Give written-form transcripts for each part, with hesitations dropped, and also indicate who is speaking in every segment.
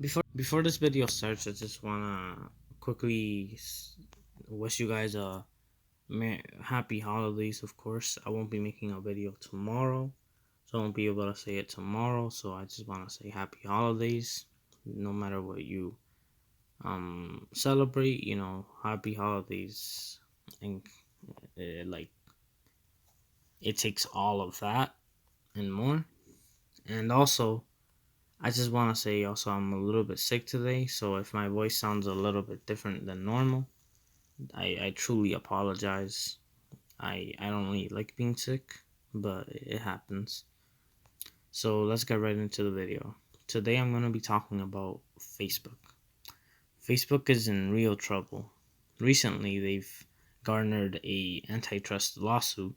Speaker 1: Before this video starts, I just wanna quickly wish you guys a happy holidays. Of course, I won't be making a video tomorrow, so I won't be able to say it tomorrow. So I just wanna say happy holidays, no matter what you celebrate. Happy holidays, and like it takes all of that and more. And also, I just want to say also I'm a little bit sick today, so if my voice sounds a little bit different than normal, I truly apologize. I don't really like being sick, but it happens. So let's get right into the video. Today I'm going to be talking about Facebook. Facebook is in real trouble. Recently, they've garnered a antitrust lawsuit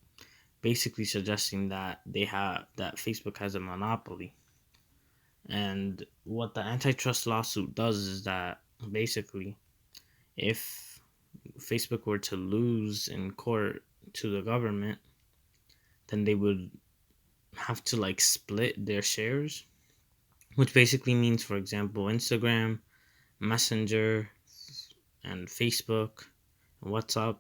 Speaker 1: basically suggesting that Facebook has a monopoly. And what the antitrust lawsuit does is that basically, if Facebook were to lose in court to the government, then they would have to split their shares, which basically means, for example, Instagram, Messenger, and Facebook, and WhatsApp,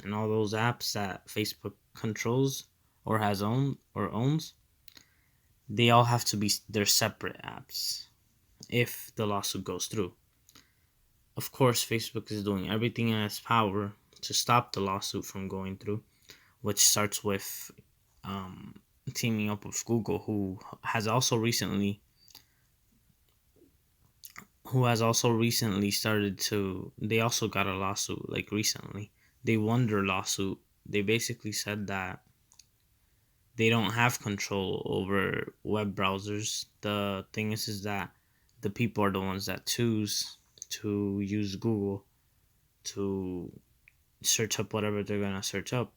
Speaker 1: and all those apps that Facebook controls or has owned or owns, they all have to be their separate apps if the lawsuit goes through. Of course, Facebook is doing everything in its power to stop the lawsuit from going through, which starts with teaming up with Google, who has also recently started to. They also got a lawsuit recently. They won their lawsuit. They basically said that they don't have control over web browsers. The thing is that the people are the ones that choose to use Google to search up whatever they're gonna search up.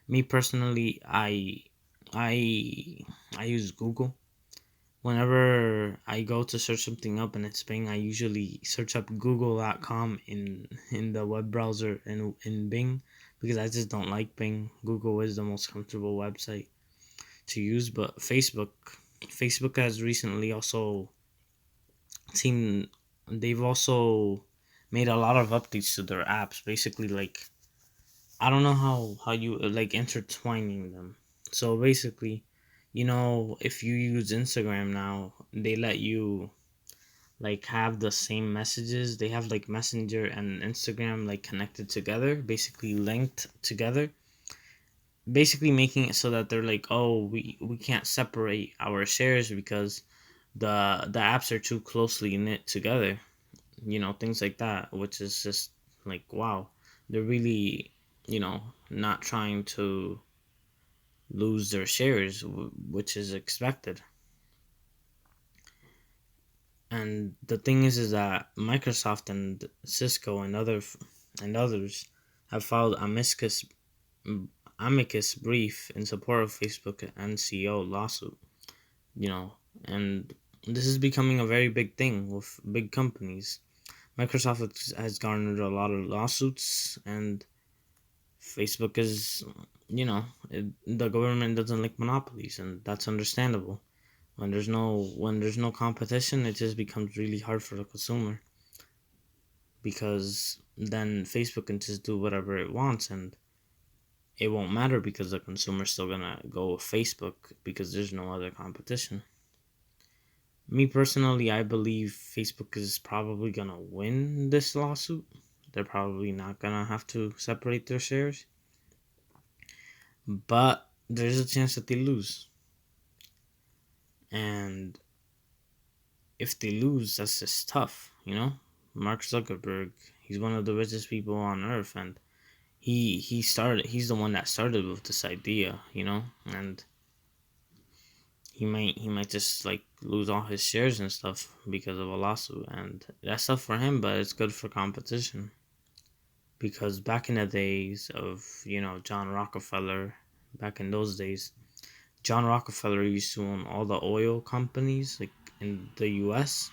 Speaker 1: Me personally, I I use Google. Whenever I go to search something up and it's Bing, I usually search up google.com in the web browser in Bing, because I just don't like Bing. Google is the most comfortable website to use. But Facebook has recently also seen they've also made a lot of updates to their apps. Basically, I don't know how you intertwining them. So basically, if you use Instagram now, they let you have the same messages. They have Messenger and Instagram connected together, basically linked together. Basically making it so that they're oh, we can't separate our shares because the apps are too closely knit together. Things like that, which is just wow. They're really, not trying to lose their shares, which is expected. And the thing is that Microsoft and Cisco and others have filed amicus brief in support of Facebook and CEO lawsuit. And this is becoming a very big thing with big companies. Microsoft has garnered a lot of lawsuits, and Facebook is, the government doesn't like monopolies, and that's understandable. When there's no competition, it just becomes really hard for the consumer, because then Facebook can just do whatever it wants, and it won't matter because the consumer's still gonna go with Facebook because there's no other competition. Me personally, I believe Facebook is probably gonna win this lawsuit. They're probably not gonna have to separate their shares, but there's a chance that they lose. And if they lose, that's just tough. Mark Zuckerberg, he's one of the richest people on earth, and he's the one that started with this idea. And he might just lose all his shares and stuff because of a lawsuit, and that's tough for him, but it's good for competition. Because back in the days of John Rockefeller, back in those days, John Rockefeller used to own all the oil companies in the US.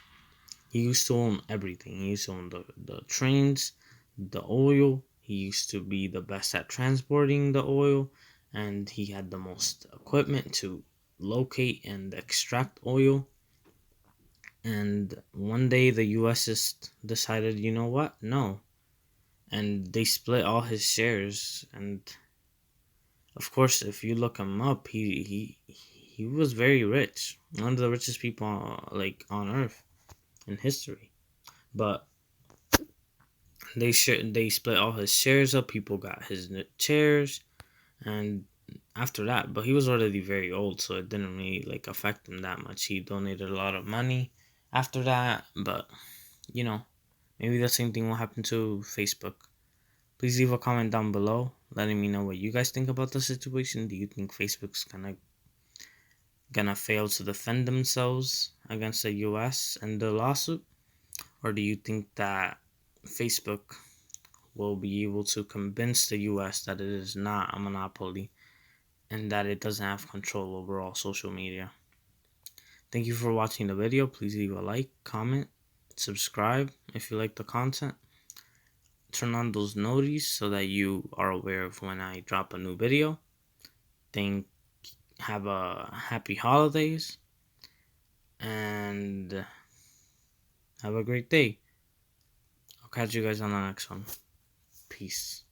Speaker 1: He used to own everything. He used to own the trains, the oil. He used to be the best at transporting the oil, and he had the most equipment to locate and extract oil. And one day the US just decided, you know what? No. And they split all his shares. And of course, if you look him up, he was very rich. One of the richest people like on earth in history. But they split all his shares up. People got his chairs, and after that, but he was already very old, so it didn't really like affect him that much. He donated a lot of money after that, but you know, maybe the same thing will happen to Facebook. Please leave a comment down below letting me know what you guys think about the situation. Do you think Facebook's gonna fail to defend themselves against the US and the lawsuit? Or do you think that Facebook will be able to convince the US that it is not a monopoly and that it doesn't have control over all social media? Thank you for watching the video. Please leave a like, comment, subscribe if you like the content. Turn on those notifications so that you are aware of when I drop a new video. Have a happy holidays and have a great day. I'll catch you guys on the next one. Peace.